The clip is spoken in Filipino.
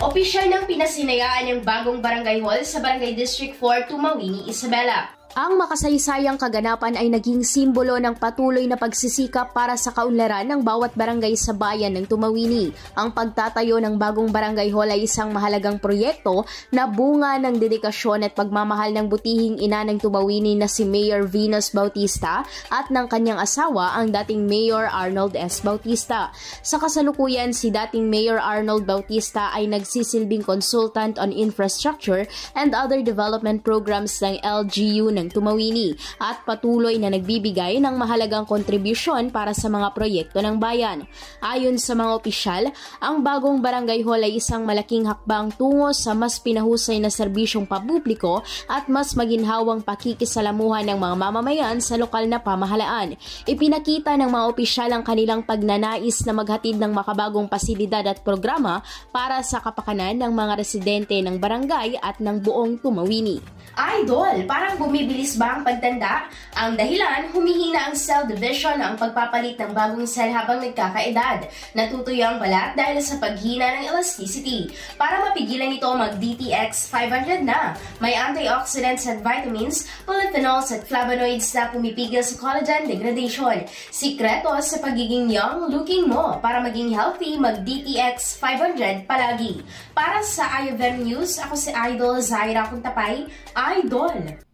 Opisyal ng pinasinayaan ng bagong barangay hall sa Barangay District 4, Tumawini, Isabela. Ang makasaysayang kaganapan ay naging simbolo ng patuloy na pagsisikap para sa kaunlaran ng bawat barangay sa bayan ng Tumawini. Ang pagtatayo ng bagong barangay hall ay isang mahalagang proyekto na bunga ng dedikasyon at pagmamahal ng butihing ina ng Tumawini na si Mayor Venus Bautista at ng kanyang asawa, ang dating Mayor Arnold S. Bautista. Sa kasalukuyan, si dating Mayor Arnold Bautista ay nagsisilbing consultant on infrastructure and other development programs ng LGU ng Tumawini at patuloy na nagbibigay ng mahalagang kontribusyon para sa mga proyekto ng bayan. Ayon sa mga opisyal, ang bagong barangay hall ay isang malaking hakbang tungo sa mas pinahusay na serbisyong pampubliko at mas maginhawang pakikisalamuhan ng mga mamamayan sa lokal na pamahalaan. Ipinakita ng mga opisyal ang kanilang pagnanais na maghatid ng makabagong pasilidad at programa para sa kapakanan ng mga residente ng barangay at ng buong Tumawini. Idol, parang bumibilis ba ang pagtanda? Ang dahilan, humihina ang cell division ang pagpapalit ng bagong cell habang nagkakaedad. Natutuyo ang balat dahil sa paghina ng elasticity. Para mapigilan ito, mag-DTX 500 na. May antioxidants at vitamins, polyphenols at flavonoids na pumipigil sa collagen degradation. Sikreto sa pagiging young looking mo. Para maging healthy, mag-DTX 500 palagi. Para sa IOVM News, ako si Idol Zaira Kuntapay, Idol!